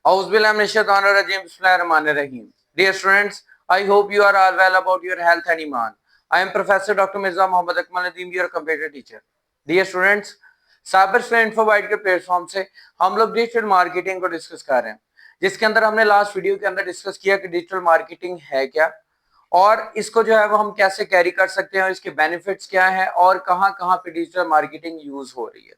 Bismillahirrahmanirrahim. Dear students, I hope you are all well about your health and iman. I am Professor Dr. Mirza Mohammad Akmal Nadeem, your computer teacher. Dear students, cyber student Infobyte के platform से हम लोग digital marketing को discuss कर रहे हैं, जिसके अंदर हमने लास्ट वीडियो के अंदर डिस्कस किया कि डिजिटल मार्केटिंग है क्या और इसको जो है वो हम कैसे कैरी कर सकते हैं, इसके बेनिफिट्स क्या हैं और कहां कहां पे डिजिटल मार्केटिंग यूज हो रही है।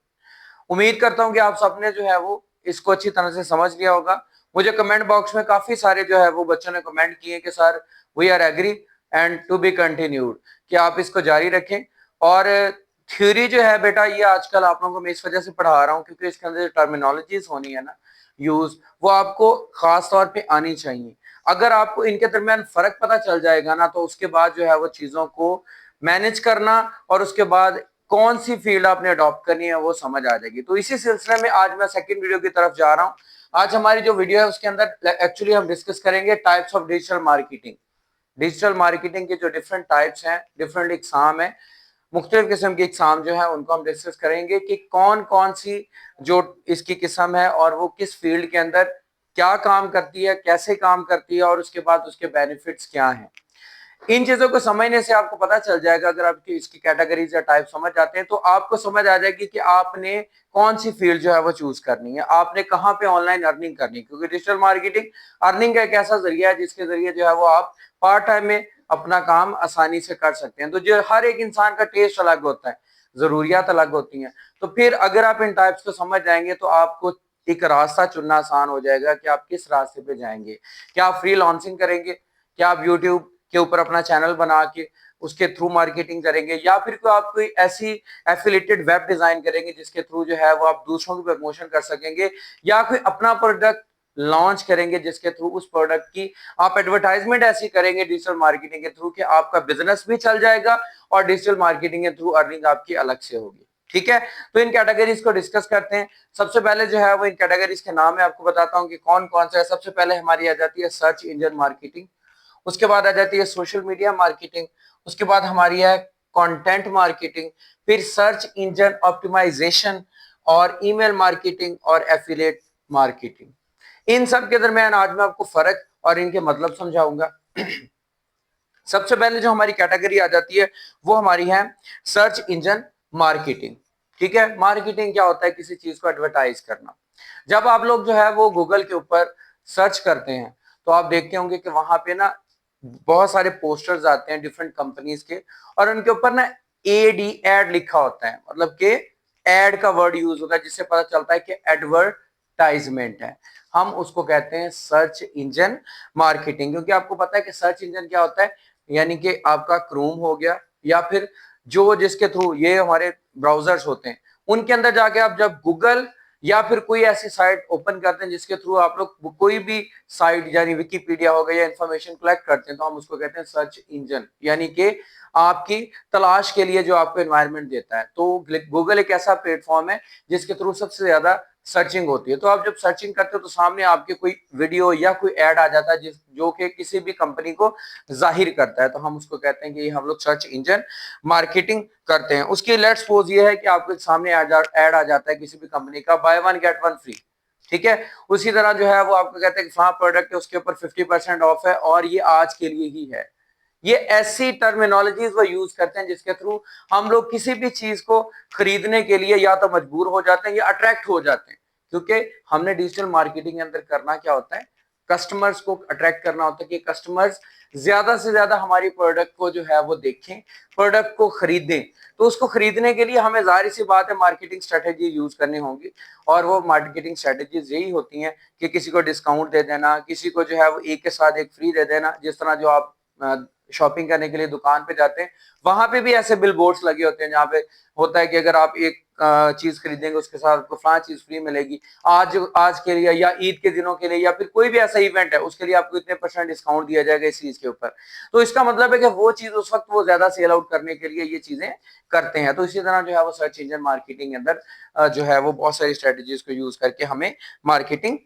उम्मीद करता हूं कि आप सबने जो है वो इसको अच्छी तरह से समझ लिया होगा। मुझे कमेंट बॉक्स में काफी सारे जो है वो बच्चों ने कमेंट किए कि sir we are agree and to be continued, कि आप इसको जारी रखें। और थ्योरी जो है बेटा, ये आजकल आप लोगों को मैं इस वजह से पढ़ा रहा हूँ क्योंकि इसके अंदर जो टर्मिनोलॉजीज होनी है ना यूज, वो आपको खास तौर पे आनी चाहिए। अगर आपको इनके दरमियान फर्क पता चल जाएगा ना, तो उसके बाद जो है वो चीजों को मैनेज करना और उसके बाद कौन सी फील्ड आपने अडॉप्ट करनी है वो समझ आ जाएगी। तो इसी सिलसिले में आज मैं सेकंड वीडियो की तरफ जा रहा हूं। आज हमारी जो वीडियो है उसके अंदर एक्चुअली हम डिस्कस करेंगे types of digital marketing. Digital marketing के जो डिफरेंट टाइप्स हैं, डिफरेंट एग्जाम है, मुख्तलिफ किस्म के एग्जाम जो है उनको हम डिस्कस करेंगे कि कौन कौन सी जो इसकी किस्म है और वो किस फील्ड के अंदर क्या काम करती है, कैसे काम करती है और उसके बाद उसके बेनिफिट्स क्या हैं। इन चीजों को समझने से आपको पता चल जाएगा, अगर आपकी इसकी कैटेगरीज या टाइप समझ जाते हैं तो आपको समझ आ जाएगी कि आपने कौन सी फील्ड जो है वो चूज करनी है, आपने कहां पे ऑनलाइन अर्निंग करनी है। क्योंकि डिजिटल मार्केटिंग अर्निंग का एक ऐसा जरिया है जिसके जरिए जो है वो आप पार्ट टाइम में अपना काम आसानी से कर सकते हैं। तो जो हर एक इंसान का टेस्ट अलग होता है, जरूरियात अलग होती हैं। तो फिर अगर आप इन टाइप्स को समझ जाएंगे तो आपको एक रास्ता चुनना आसान हो जाएगा कि आप किस रास्ते पे जाएंगे। क्या आप फ्री लॉन्चिंग करेंगे, क्या आप यूट्यूब के ऊपर अपना चैनल बना के उसके थ्रू मार्केटिंग करेंगे, या फिर कोई आप कोई ऐसी एफिलिएटेड वेब डिजाइन करेंगे जिसके थ्रू जो है वो आप दूसरों की प्रमोशन कर सकेंगे, या कोई अपना प्रोडक्ट लॉन्च करेंगे जिसके थ्रू उस प्रोडक्ट की आप एडवर्टाइजमेंट ऐसी करेंगे डिजिटल मार्केटिंग के थ्रू कि आपका बिजनेस भी चल जाएगा और डिजिटल मार्केटिंग के थ्रू अर्निंग आपकी अलग से होगी। ठीक है, तो इन कैटेगरीज को डिस्कस करते हैं। सबसे पहले जो है वो इन कैटेगरीज के नाम है आपको बताता हूं कि कौन कौन सा है। सबसे पहले हमारी आ जाती है सर्च इंजन मार्केटिंग, उसके बाद आ जाती है सोशल मीडिया मार्केटिंग, उसके बाद हमारी है कंटेंट मार्केटिंग, फिर सर्च इंजन ऑप्टिमाइजेशन और ईमेल मार्केटिंग और एफिलिएट मार्केटिंग। इन सब के दरमियान आज मैं आपको फर्क और इनके मतलब समझाऊंगा। सबसे पहले जो हमारी कैटेगरी आ जाती है वो हमारी है सर्च इंजन मार्केटिंग। ठीक है, मार्केटिंग क्या होता है? किसी चीज को एडवर्टाइज करना। जब आप लोग जो है वो गूगल के ऊपर सर्च करते हैं तो आप देखते होंगे कि वहां पे ना बहुत सारे पोस्टर्स आते हैं डिफरेंट कंपनीज के, और उनके ऊपर ना एडी एड लिखा होता है, मतलब कि एड का वर्ड यूज होता है जिससे पता चलता है कि एडवर्टाइजमेंट है। हम उसको कहते हैं सर्च इंजन मार्केटिंग। क्योंकि आपको पता है कि सर्च इंजन क्या होता है, यानी कि आपका क्रोम हो गया या फिर जो जिसके थ्रू ये हमारे ब्राउजर्स होते हैं, उनके अंदर जाके आप जब गूगल या फिर कोई ऐसी साइट ओपन करते हैं जिसके थ्रू आप लोग कोई भी साइट यानी विकिपीडिया हो गया या इंफॉर्मेशन कलेक्ट करते हैं, तो हम उसको कहते हैं सर्च इंजन, यानी कि आपकी तलाश के लिए जो आपको एनवायरनमेंट देता है। तो गूगल एक ऐसा प्लेटफॉर्म है जिसके थ्रू सबसे ज्यादा सर्चिंग होती है। तो आप जब सर्चिंग करते हो तो सामने आपके कोई वीडियो या कोई ऐड आ जाता है जिस जो कि किसी भी कंपनी को जाहिर करता है, तो हम उसको कहते हैं कि हम लोग सर्च इंजन मार्केटिंग करते हैं। उसकी लेट्स सपोज ये है कि आपके सामने ऐड आ जाता है किसी भी कंपनी का, by one get one free. ठीक है, उसी तरह जो है वो आपको कहते हैं कि हाँ प्रोडक्ट है उसके ऊपर 50% ऑफ है और ये आज के लिए ही है। ये ऐसी टर्मिनोलॉजीज वो यूज करते हैं जिसके थ्रू हम लोग किसी भी चीज को खरीदने के लिए या तो मजबूर हो जाते हैं या अट्रैक्ट हो जाते हैं। क्योंकि हमने डिजिटल मार्केटिंग के अंदर करना क्या होता है, कस्टमर्स को अट्रैक्ट करना होता है कि कस्टमर्स ज्यादा से ज्यादा हमारी प्रोडक्ट को जो है वो देखें, प्रोडक्ट को खरीदें। तो उसको खरीदने के लिए हमें जाहिर सी बात है मार्केटिंग स्ट्रेटेजी यूज करनी होगी, और वो मार्केटिंग स्ट्रेटेजीज यही होती हैं कि किसी को डिस्काउंट दे देना, किसी को जो है वो एक के साथ एक फ्री दे देना। जिस तरह जो आप शॉपिंग करने के लिए दुकान पे जाते हैं, वहां पे भी ऐसे बिल बोर्ड्स लगे होते हैं जहाँ पे होता है कि अगर आप एक चीज खरीदेंगे उसके साथ आपको फलां चीज फ्री मिलेगी, आज के लिए या ईद के दिनों के लिए या फिर कोई भी ऐसा इवेंट है उसके लिए आपको इतने % डिस्काउंट दिया जाएगा इस चीज के ऊपर। तो इसका मतलब है कि वो चीज उस वक्त वो ज्यादा सेल आउट करने के लिए ये चीजें करते हैं। तो इसी तरह जो है वो सर्च इंजन मार्केटिंग के अंदर जो है वो बहुत सारी स्ट्रेटेजीज को यूज करके हमें मार्केटिंग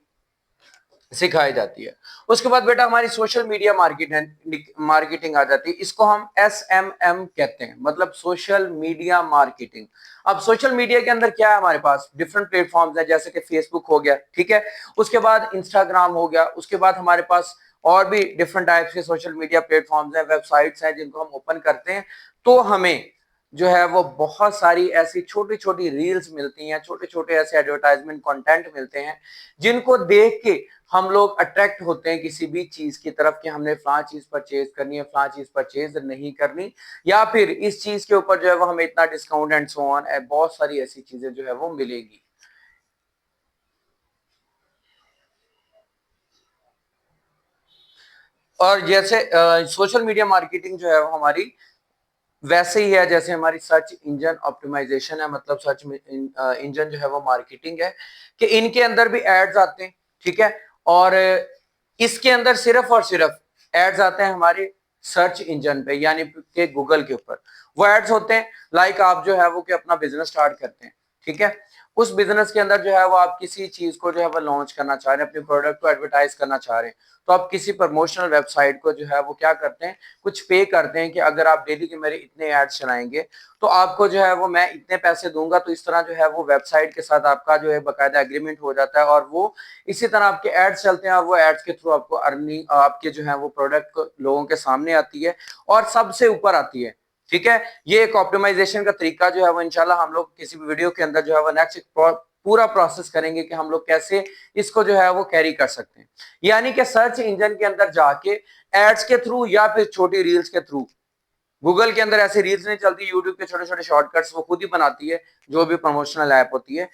सिखाई जाती है। उसके बाद बेटा हमारी सोशल मीडिया मार्केटिंग आ जाती है। इसको हम SMM कहते हैं, मतलब सोशल मीडिया मार्केटिंग। अब सोशल मीडिया के अंदर क्या है, हमारे पास डिफरेंट प्लेटफॉर्म्स हैं, जैसे कि फेसबुक हो गया, ठीक है, उसके बाद इंस्टाग्राम हो गया, उसके बाद हमारे पास और भी डिफरेंट टाइप्स के सोशल मीडिया प्लेटफॉर्म्स हैं, वेबसाइट्स हैं, जिनको हम ओपन करते हैं तो हमें जो है वो बहुत सारी ऐसी छोटी छोटी रील्स मिलती हैं, छोटे छोटे ऐसे एडवर्टाइजमेंट कंटेंट मिलते हैं, जिनको देख के हम लोग अट्रैक्ट होते हैं किसी भी चीज की तरफ कि हमने फलां चीज परचेज करनी है, फलां चीज परचेज नहीं करनी, या फिर इस चीज के ऊपर जो है वो हमें इतना डिस्काउंट एंड सो ऑन, बहुत सारी ऐसी चीजें जो है वो मिलेगी। और जैसे सोशल मीडिया मार्केटिंग जो है वो हमारी वैसे ही है जैसे हमारी सर्च इंजन ऑप्टिमाइजेशन है, मतलब सर्च इंजन जो है वो मार्केटिंग है, कि इनके अंदर भी एड्स आते हैं, ठीक है, और इसके अंदर सिर्फ और सिर्फ एड्स आते हैं हमारे सर्च इंजन पे, यानी कि गूगल के ऊपर। वो एड्स होते हैं लाइक आप जो है वो कि अपना बिजनेस स्टार्ट करते हैं, ठीक है, उस बिजनेस के अंदर जो है वो आप किसी चीज को जो है वो लॉन्च करना चाह रहे हैं, अपने प्रोडक्ट को एडवर्टाइज करना चाह रहे हैं, तो आप किसी प्रमोशनल वेबसाइट को जो है वो क्या करते हैं, कुछ पे करते हैं कि अगर आप डेली के मेरे इतने एड्स चलाएंगे तो आपको जो है वो मैं इतने पैसे दूंगा। तो इस तरह जो है वो वेबसाइट के साथ आपका जो है बकायदा एग्रीमेंट हो जाता है, और वो इसी तरह आपके एड्स चलते हैं, और वो एड्स के थ्रू आपको अर्निंग, आपके जो है वो प्रोडक्ट लोगों के सामने आती है और सबसे ऊपर आती है, ठीक है। ये एक ऑप्टिमाइजेशन का तरीका जो है वो इंशाल्लाह हम लोग किसी भी वीडियो के अंदर जो है वो नेक्स्ट पूरा प्रोसेस करेंगे कि हम लोग कैसे इसको जो है वो कैरी कर सकते हैं। यानी कि सर्च इंजन के अंदर जाके एड्स के थ्रू या फिर छोटी रील्स के थ्रू, गूगल के अंदर ऐसी रील्स नहीं चलती, यूट्यूब के छोटे छोटे शॉर्टकट्स वो खुद ही बनाती है, जो भी प्रमोशनल ऐप होती है,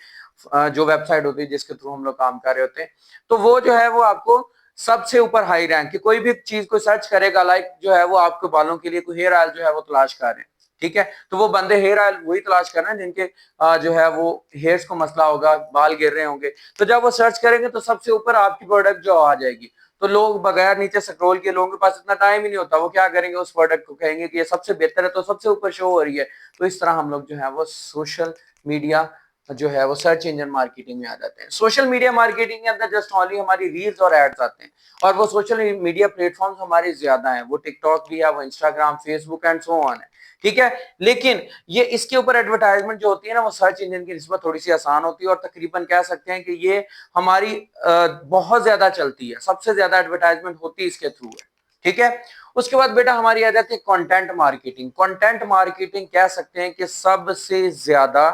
जो वेबसाइट होती है जिसके थ्रू हम लोग काम कर रहे होते हैं, तो वो जो है वो आपको सबसे ऊपर हाई रैंक की कोई भी चीज को सर्च करेगा, लाइक जो है वो आपके बालों के लिए कोई हेयर ऑयल जो है वो तलाश कर रहे हैं, ठीक है, तो वो बंदे हेयर ऑयल वही तलाश कर रहे हैं जिनके जो है वो हेयर्स को मसला होगा, बाल गिर रहे होंगे, तो जब वो सर्च करेंगे तो सबसे ऊपर आपकी प्रोडक्ट जो आ जाएगी। तो लोग बगैर नीचे स्क्रॉल किए, लोगों के पास इतना टाइम ही नहीं होता, वो क्या करेंगे, उस प्रोडक्ट को कहेंगे कि ये सबसे बेहतर है, तो सबसे ऊपर शो हो रही है। तो इस तरह हम लोग जो है वो सोशल मीडिया जो है वो सर्च इंजन मार्केटिंग में आ जाते हैं। सोशल मीडिया मार्केटिंग के अंदर जस्ट ओनली हमारी रील्स और एड्स आते हैं, और वो सोशल मीडिया प्लेटफॉर्म्स हमारे ज्यादा हैं, वो टिकटॉक भी है, वो Instagram, Facebook and so on है, ठीक है। लेकिन ये इसके ऊपर एडवर्टाइजमेंट जो होती है ना, वो सर्च इंजन की निस्बत थोड़ी सी आसान होती है, और तकरीबन कह सकते हैं कि ये हमारी बहुत ज्यादा चलती है, सबसे ज्यादा एडवर्टाइजमेंट होती है इसके थ्रू है, ठीक है। उसके बाद बेटा हमारी आ जाती है कंटेंट मार्केटिंग। कंटेंट मार्केटिंग कह सकते हैं कि सबसे ज्यादा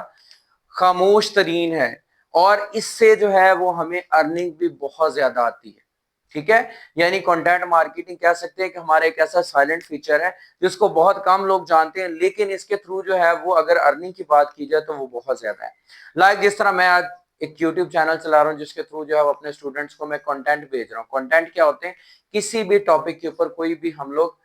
खामोश तरीन है, और इससे जो है वो हमें अर्निंग भी बहुत ज्यादा आती है, ठीक है। यानी कंटेंट मार्केटिंग कह सकते हैं कि हमारा एक ऐसा साइलेंट फीचर है जिसको बहुत कम लोग जानते हैं, लेकिन इसके थ्रू जो है वो अगर अर्निंग की बात की जाए तो वो बहुत ज्यादा है। लाइक जिस तरह मैं आज एक यूट्यूब चैनल चला रहा हूँ जिसके थ्रू जो है अपने स्टूडेंट्स को मैं कंटेंट भेज रहा हूँ। कंटेंट क्या होते हैं, किसी भी टॉपिक के ऊपर कोई भी हम लोग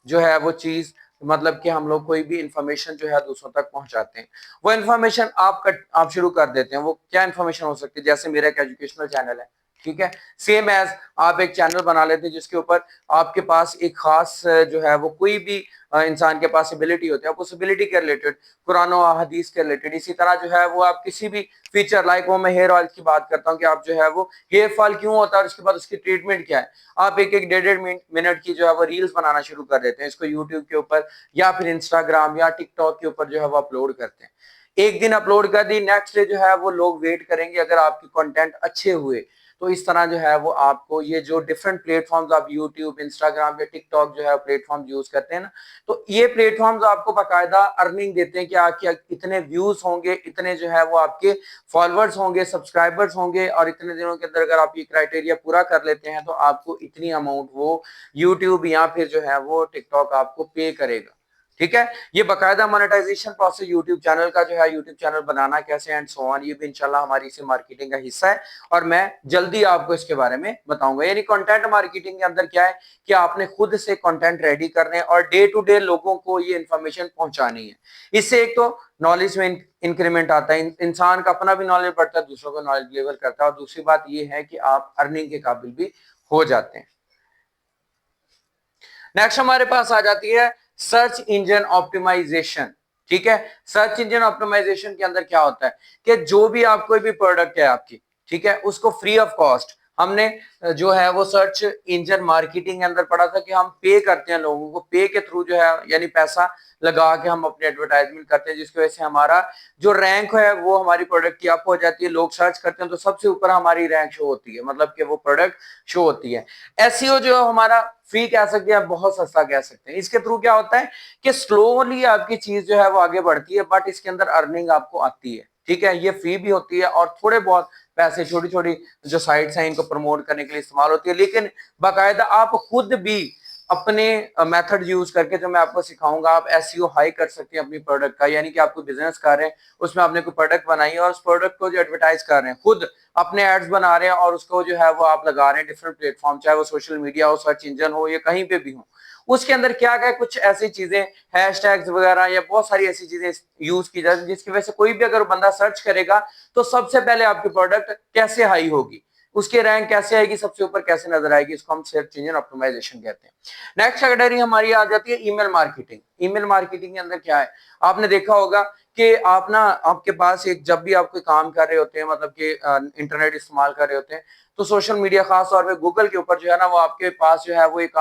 जो है वो चीज, मतलब कि हम लोग कोई भी इंफॉर्मेशन जो है दूसरों तक पहुंचाते हैं। वो इंफॉर्मेशन आप शुरू कर देते हैं, वो क्या इंफॉर्मेशन हो सकती है, जैसे मेरा एक एजुकेशनल चैनल है, ठीक है, सेम एज आप एक चैनल बना लेते हैं जिसके ऊपर आपके पास एक खास जो है वो कोई भी इंसान के पास एबिलिटी होती है, आप उस एबिलिटी के रिलेटेड, कुरान और हदीस के रिलेटेड, इसी तरह जो है वो आप किसी भी फीचर, लाइक वो मैं हेयर ऑयल की बात करता हूँ कि आप जो है वो हेयर फॉल क्यों होता है और उसके बाद उसकी ट्रीटमेंट क्या है, आप एक एक डेढ़ डेढ़ मिनट की जो है वो रील्स बनाना शुरू कर देते हैं, इसको यूट्यूब के ऊपर या फिर इंस्टाग्राम या टिकटॉक के ऊपर जो है वो अपलोड करते हैं। एक दिन अपलोड कर दी, नेक्स्ट डे जो है वो लोग वेट करेंगे, अगर आपके कंटेंट अच्छे हुए तो इस तरह जो है वो आपको ये जो डिफरेंट प्लेटफॉर्म्स, आप यूट्यूब, इंस्टाग्राम या टिकटॉक जो है प्लेटफॉर्म यूज करते हैं ना, तो ये प्लेटफॉर्म्स आपको बाकायदा अर्निंग देते हैं कि आपके इतने व्यूज होंगे, इतने जो है वो आपके फॉलोअर्स होंगे, सब्सक्राइबर्स होंगे, और इतने दिनों के अंदर अगर आप ये क्राइटेरिया पूरा कर लेते हैं तो आपको इतनी अमाउंट वो यूट्यूब या फिर जो है वो टिकटॉक आपको पे करेगा, ठीक है। ये बकायदा मोनेटाइजेशन प्रोसेस यूट्यूब चैनल का जो है, यूट्यूब चैनल बनाना कैसे एंड सो ऑन, ये भी इंशाल्लाह हमारी इसी मार्केटिंग का हिस्सा है, और मैं जल्दी आपको इसके बारे में बताऊंगा। यानी कंटेंट मार्केटिंग के अंदर क्या है कि आपने खुद से कंटेंट रेडी करने हैं और डे टू डे लोगों को ये इंफॉर्मेशन पहुंचानी है। इससे एक तो नॉलेज में इंक्रीमेंट आता है, इंसान का अपना भी नॉलेज बढ़ता है, दूसरों का नॉलेज लेवल करता है, और दूसरी बात ये है कि आप अर्निंग के काबिल भी हो जाते हैं। नेक्स्ट हमारे पास आ जाती है सर्च इंजन ऑप्टिमाइजेशन, ठीक है। सर्च इंजन ऑप्टिमाइजेशन के अंदर क्या होता है कि जो भी आप कोई भी प्रोडक्ट है आपकी, ठीक है, उसको फ्री ऑफ कॉस्ट हमने जो है वो सर्च इंजन मार्केटिंग के अंदर पढ़ा था कि हम पे करते हैं लोगों को, पे के थ्रू जो है यानी पैसा लगा के हम अपनी एडवर्टाइजमेंट करते हैं, जिसकी वजह से हमारा जो रैंक है वो हमारी प्रोडक्ट की अप हो जाती है। लोग सर्च करते हैं तो सबसे ऊपर हमारी रैंक शो होती है, मतलब कि वो प्रोडक्ट शो होती है। एसईओ जो हमारा फ्री कह सकते हैं, बहुत सस्ता कह सकते हैं। इसके थ्रू क्या होता है कि स्लोली आपकी चीज जो है वो आगे बढ़ती है, बट इसके अंदर अर्निंग आपको आती है। ठीक है, ये फ्री भी होती है और थोड़े बहुत पैसे छोटी छोटी जो साइट्स हैं इनको प्रमोट करने के लिए इस्तेमाल होती है। लेकिन बाकायदा आप खुद भी अपने मेथड यूज करके, जो मैं आपको सिखाऊंगा, आप एसईओ हाई कर सकते हैं अपनी प्रोडक्ट का। यानी कि आपको बिजनेस कर रहे हैं, उसमें आपने कोई प्रोडक्ट बनाई है और उस प्रोडक्ट को जो एडवर्टाइज कर रहे हैं, खुद अपने एड्स बना रहे हैं और उसको जो है वो आप लगा रहे हैं डिफरेंट प्लेटफॉर्म, चाहे वो सोशल मीडिया हो, सर्च इंजन हो, या कहीं पे भी हो। उसके अंदर क्या क्या कुछ ऐसी चीजें, हैशटैग्स वगैरह या बहुत सारी ऐसी चीजें यूज की जाती है जिसकी वजह से कोई भी अगर बंदा सर्च करेगा तो सबसे पहले आपकी प्रोडक्ट कैसे हाई होगी, उसकी रैंक कैसे आएगी, सबसे ऊपर कैसे नजर आएगी, इसको हम सर्च इंजन ऑप्टिमाइजेशन कहते हैं। नेक्स्ट कैटेगरी हमारी आ जाती है ईमेल मार्केटिंग। ईमेल मार्केटिंग के अंदर क्या है, आपने देखा होगा कि आप ना, आपके पास एक, जब भी आप कोई काम कर रहे होते हैं, मतलब कि इंटरनेट इस्तेमाल कर रहे होते हैं, तो सोशल मीडिया खास तौर पे गूगल के ऊपर जो है ना, वो आपके पास जो है वो एक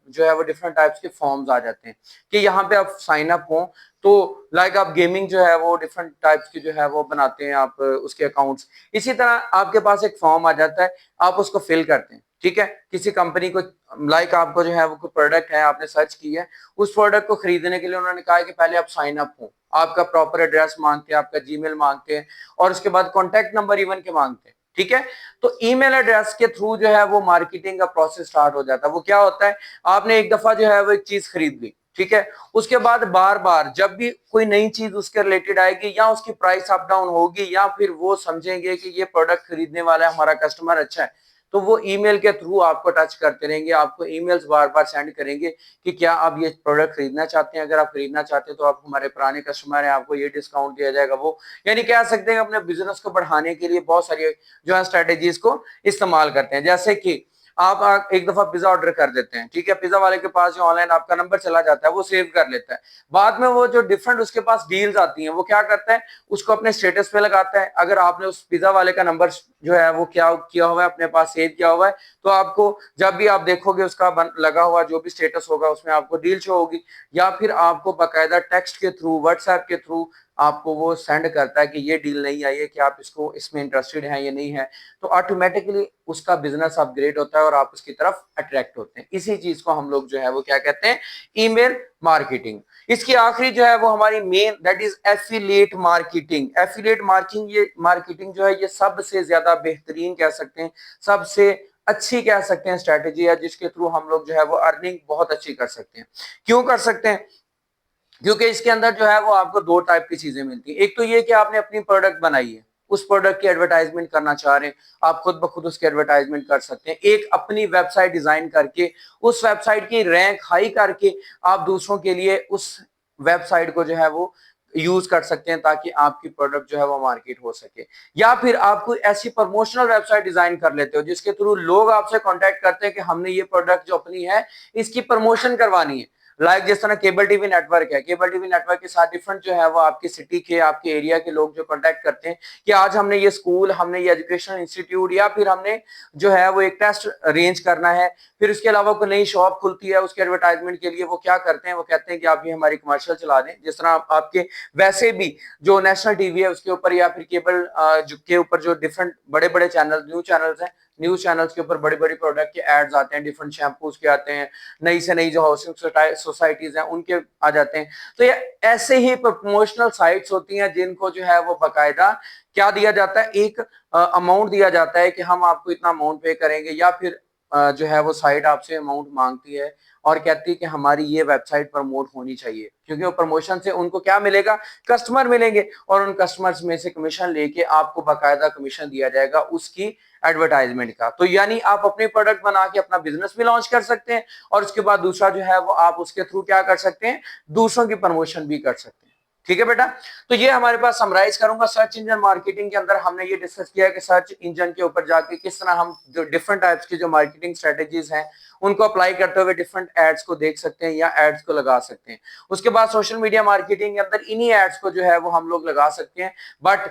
जो है वो डिफरेंट टाइप्स के फॉर्म्स आ जाते हैं कि यहाँ पे आप साइन अप हो। तो लाइक आप गेमिंग जो है वो डिफरेंट टाइप्स की जो है वो बनाते हैं आप उसके अकाउंट्स। इसी तरह आपके पास एक फॉर्म आ जाता है, आप उसको फिल करते हैं। ठीक है, किसी कंपनी को, लाइक आपको जो है वो कोई प्रोडक्ट है, आपने सर्च की है, उस प्रोडक्ट को खरीदने के लिए उन्होंने कहा है कि पहले आप साइन अप हो, आपका प्रॉपर एड्रेस मांगते हैं, आपका जीमेल मांगते हैं और उसके बाद कॉन्टैक्ट नंबर इवन के मांगते हैं। ठीक है, तो ईमेल एड्रेस के थ्रू जो है वो मार्केटिंग का प्रोसेस स्टार्ट हो जाता है। वो क्या होता है, आपने एक दफा जो है वो एक चीज खरीद ली, ठीक है, उसके बाद बार बार जब भी कोई नई चीज उसके रिलेटेड आएगी, या उसकी प्राइस अप डाउन होगी, या फिर वो समझेंगे कि ये प्रोडक्ट खरीदने वाला है हमारा कस्टमर अच्छा है, तो वो ईमेल के थ्रू आपको टच करते रहेंगे, आपको ईमेल्स बार बार सेंड करेंगे कि क्या आप ये प्रोडक्ट खरीदना चाहते हैं। अगर आप खरीदना चाहते हैं तो आप हमारे पुराने कस्टमर हैं, आपको ये डिस्काउंट दिया जाएगा। वो यानी कह सकते हैं अपने बिजनेस को बढ़ाने के लिए बहुत सारी जो है स्ट्रेटेजीज को इस्तेमाल करते हैं। जैसे कि आप एक दफा पिज्जा ऑर्डर कर देते हैं, ठीक है, पिज्जा वाले के पास जो ऑनलाइन आपका नंबर चला जाता है, वो सेव कर लेता है। बाद में वो जो डिफरेंट उसके पास डील्स आती हैं, वो क्या करता है, उसको अपने स्टेटस पे लगाता है। अगर आपने उस पिज्जा वाले का नंबर जो है वो क्या किया हुआ है, अपने पास सेव किया हुआ है, तो आपको जब भी आप देखोगे उसका लगा हुआ जो भी स्टेटस होगा उसमें आपको डील शो होगी, या फिर आपको बाकायदा टेक्स्ट के थ्रू, व्हाट्सएप के थ्रू आपको वो सेंड करता है कि ये डील नहीं आई है, कि आप इसको, इसमें इंटरेस्टेड हैं या नहीं है। तो ऑटोमेटिकली उसका बिजनेस अपग्रेड होता है और आप उसकी तरफ अट्रैक्ट होते हैं। इसी चीज को हम लोग जो है वो क्या कहते हैं, ईमेल मार्केटिंग। इसकी आखिरी जो है वो हमारी main, that is affiliate marketing. Affiliate marketing, ये मार्केटिंग जो है ये सबसे ज्यादा बेहतरीन कह सकते हैं, सबसे अच्छी कह सकते हैं स्ट्रेटेजी है, जिसके थ्रू हम लोग जो है वो अर्निंग बहुत अच्छी कर सकते हैं। क्यों कर सकते हैं, क्योंकि इसके अंदर जो है वो आपको दो टाइप की चीजें मिलती हैं। एक तो ये कि आपने अपनी प्रोडक्ट बनाई है, उस प्रोडक्ट की एडवर्टाइजमेंट करना चाह रहे हैं, आप खुद ब खुद उसकी एडवर्टाइजमेंट कर सकते हैं। एक अपनी वेबसाइट डिजाइन करके, उस वेबसाइट की रैंक हाई करके आप दूसरों के लिए उस वेबसाइट को जो है वो यूज कर सकते हैं, ताकि आपकी प्रोडक्ट जो है वो मार्केट हो सके। या फिर आप कोई ऐसी प्रमोशनल वेबसाइट डिजाइन कर लेते हो जिसके थ्रू लोग आपसे कांटेक्ट करते हैं कि हमने ये प्रोडक्ट जो अपनी है इसकी प्रमोशन करवानी है। लाइक जिस तरह केबल टीवी नेटवर्क है, केबल टीवी नेटवर्क के साथ डिफरेंट जो है वो आपकी सिटी के, आपके एरिया के लोग जो कांटेक्ट करते हैं कि आज हमने ये स्कूल, हमने ये एजुकेशनल इंस्टीट्यूट, या फिर हमने जो है वो एक टेस्ट अरेंज करना है, फिर उसके अलावा कोई नई शॉप खुलती है, उसके एडवर्टाइजमेंट के लिए वो क्या करते हैं, वो कहते हैं कि आप ये हमारी कमर्शियल चला दें। जिस तरह आपके वैसे भी जो नेशनल टीवी है उसके ऊपर, या फिर केबल के ऊपर जो डिफरेंट बड़े बड़े चैनल, न्यूज चैनल्स हैं, न्यूज चैनल्स के ऊपर बड़ी बड़ी प्रोडक्ट के एड्स आते हैं, डिफरेंट शैम्पूज के आते हैं, नई से नई जो हाउसिंग सोसाइटीज हैं उनके आ जाते हैं। तो ये ऐसे ही प्रमोशनल साइट्स होती हैं जिनको जो है वो बाकायदा क्या दिया जाता है, एक अमाउंट दिया जाता है कि हम आपको इतना अमाउंट पे करेंगे, या फिर जो है वो साइट आपसे अमाउंट मांगती है और कहती है कि हमारी ये वेबसाइट प्रमोट होनी चाहिए, क्योंकि वो प्रमोशन से उनको क्या मिलेगा, कस्टमर मिलेंगे, और उन कस्टमर्स में से कमीशन लेके आपको बाकायदा कमीशन दिया जाएगा उसकी एडवर्टाइजमेंट का। तो यानी आप अपने प्रोडक्ट बना के अपना बिजनेस भी लॉन्च कर सकते हैं, और उसके बाद दूसरा जो है वो आप उसके थ्रू क्या कर सकते हैं, दूसरों की प्रमोशन भी कर सकते हैं। ठीक है बेटा, तो ये हमारे पास समराइज करूंगा। सर्च इंजन मार्केटिंग के अंदर हमने ये डिस्कस किया है कि सर्च इंजन के ऊपर जाके किस तरह हम जो डिफरेंट टाइप्स की जो मार्केटिंग स्ट्रेटेजीज हैं उनको अप्लाई करते हुए डिफरेंट एड्स को देख सकते हैं या एड्स को लगा सकते हैं। उसके बाद सोशल मीडिया मार्केटिंग के अंदर इन्हीं एड्स को जो है वो हम लोग लगा सकते हैं, बट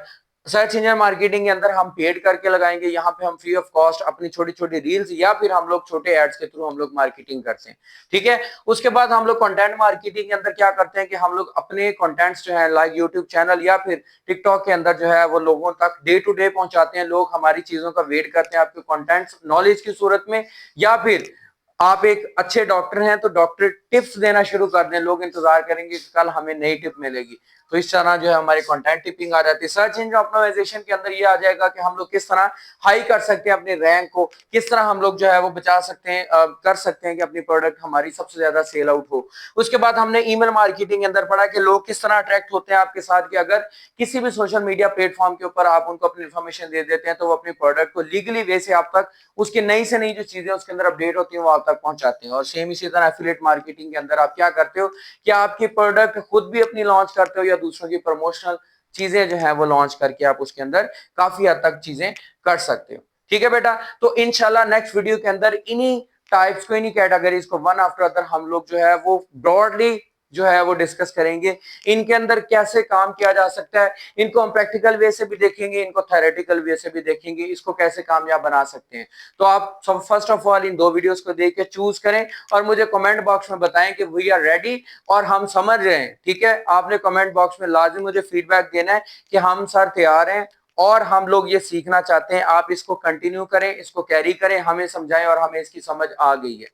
सर्च इंजन मार्केटिंग के अंदर हम पेड करके लगाएंगे, यहाँ पे हम फ्री ऑफ कॉस्ट अपनी छोटी छोटी रील्स या फिर हम लोग छोटे एड्स के थ्रू हम लोग मार्केटिंग करते हैं, ठीक है। उसके बाद हम लोग कंटेंट मार्केटिंग के अंदर क्या करते हैं कि हम लोग अपने कंटेंट्स जो है लाइक यूट्यूब चैनल या फिर टिकटॉक के अंदर जो है वो लोगों तक डे टू डे पहुंचाते हैं। लोग हमारी चीजों का वेट करते हैं आपके कंटेंट्स नॉलेज की सूरत में, या फिर आप एक अच्छे डॉक्टर हैं तो डॉक्टर टिप्स देना शुरू कर दें, लोग इंतजार करेंगे कि कल हमें नई टिप मिलेगी। तो इस तरह जो है हमारी कंटेंट टिपिंग आ जाती है। सर्च इंजन ऑप्टिमाइजेशन के अंदर ये आ जाएगा कि हम लोग किस तरह हाई कर सकते हैं अपने रैंक को, किस तरह हम लोग जो है वो बचा सकते हैं, कर सकते हैं कि अपनी प्रोडक्ट हमारी सबसे ज्यादा सेल आउट हो। उसके बाद हमने ईमेल मार्केटिंग के अंदर पढ़ा कि लोग किस तरह अट्रैक्ट होते हैं आपके साथ, कि अगर किसी भी सोशल मीडिया प्लेटफॉर्म के ऊपर आप उनको अपनी इन्फॉर्मेशन दे देते हैं तो वो अपनी प्रोडक्ट को लीगली वे से आप तक उसकी नई से नई जो चीजें उसके अंदर अपडेट होती है वो आप तक पहुंचाते हैं। और सेम इसी तरह एफिलिएट मार्केटिंग के अंदर आप क्या करते हो कि आपकी प्रोडक्ट खुद भी अपनी लॉन्च करते हो या दूसरों की प्रमोशनल चीजें जो है वो लॉन्च करके आप उसके अंदर काफी हद तक चीजें कर सकते हो, ठीक है बेटा। तो इंशाल्लाह नेक्स्ट वीडियो के अंदर इन्हीं टाइप्स को, इन्हीं कैटेगरीज को वन आफ्टर अदर हम लोग जो है वो ब्रॉडली जो है वो डिस्कस करेंगे। इनके अंदर कैसे काम किया जा सकता है, इनको हम प्रैक्टिकल वे से भी देखेंगे, इनको थ्योरेटिकल वे से भी देखेंगे, इसको कैसे कामयाब बना सकते हैं। तो आप सब फर्स्ट ऑफ ऑल इन दो वीडियोस को देख के चूज करें और मुझे कमेंट बॉक्स में बताएं कि वी आर रेडी और हम समझ रहे हैं, ठीक है। आपने कमेंट बॉक्स में लाजिम मुझे फीडबैक देना है कि हम सर तैयार हैं और हम लोग ये सीखना चाहते हैं। आप इसको कंटिन्यू करें, इसको कैरी करें, हमें समझाएं और हमें इसकी समझ आ गई है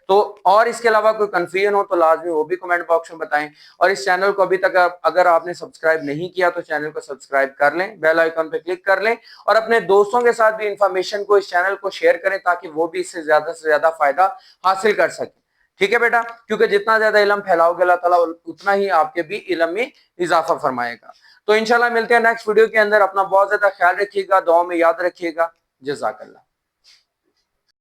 तो। और इसके अलावा कोई कंफ्यूजन हो तो लाजमी वो भी कमेंट बॉक्स में बताएं। और इस चैनल को अभी तक अगर आपने सब्सक्राइब नहीं किया तो चैनल को सब्सक्राइब कर लें, बेल आइकन पे क्लिक कर लें और अपने दोस्तों के साथ भी इंफॉर्मेशन को, इस चैनल को शेयर करें ताकि वो भी इससे ज्यादा फायदा हासिल कर सके, ठीक है बेटा। क्योंकि जितना ज्यादा इल्म फैलाओगे अल्लाह ताला उतना ही आपके भी इल्म में इजाफा फरमाएगा। तो इंशाल्लाह मिलते हैं नेक्स्ट वीडियो के अंदर। अपना बहुत ज्यादा ख्याल रखिएगा, दुआ में याद रखिएगा। जज़ाकल्लाह।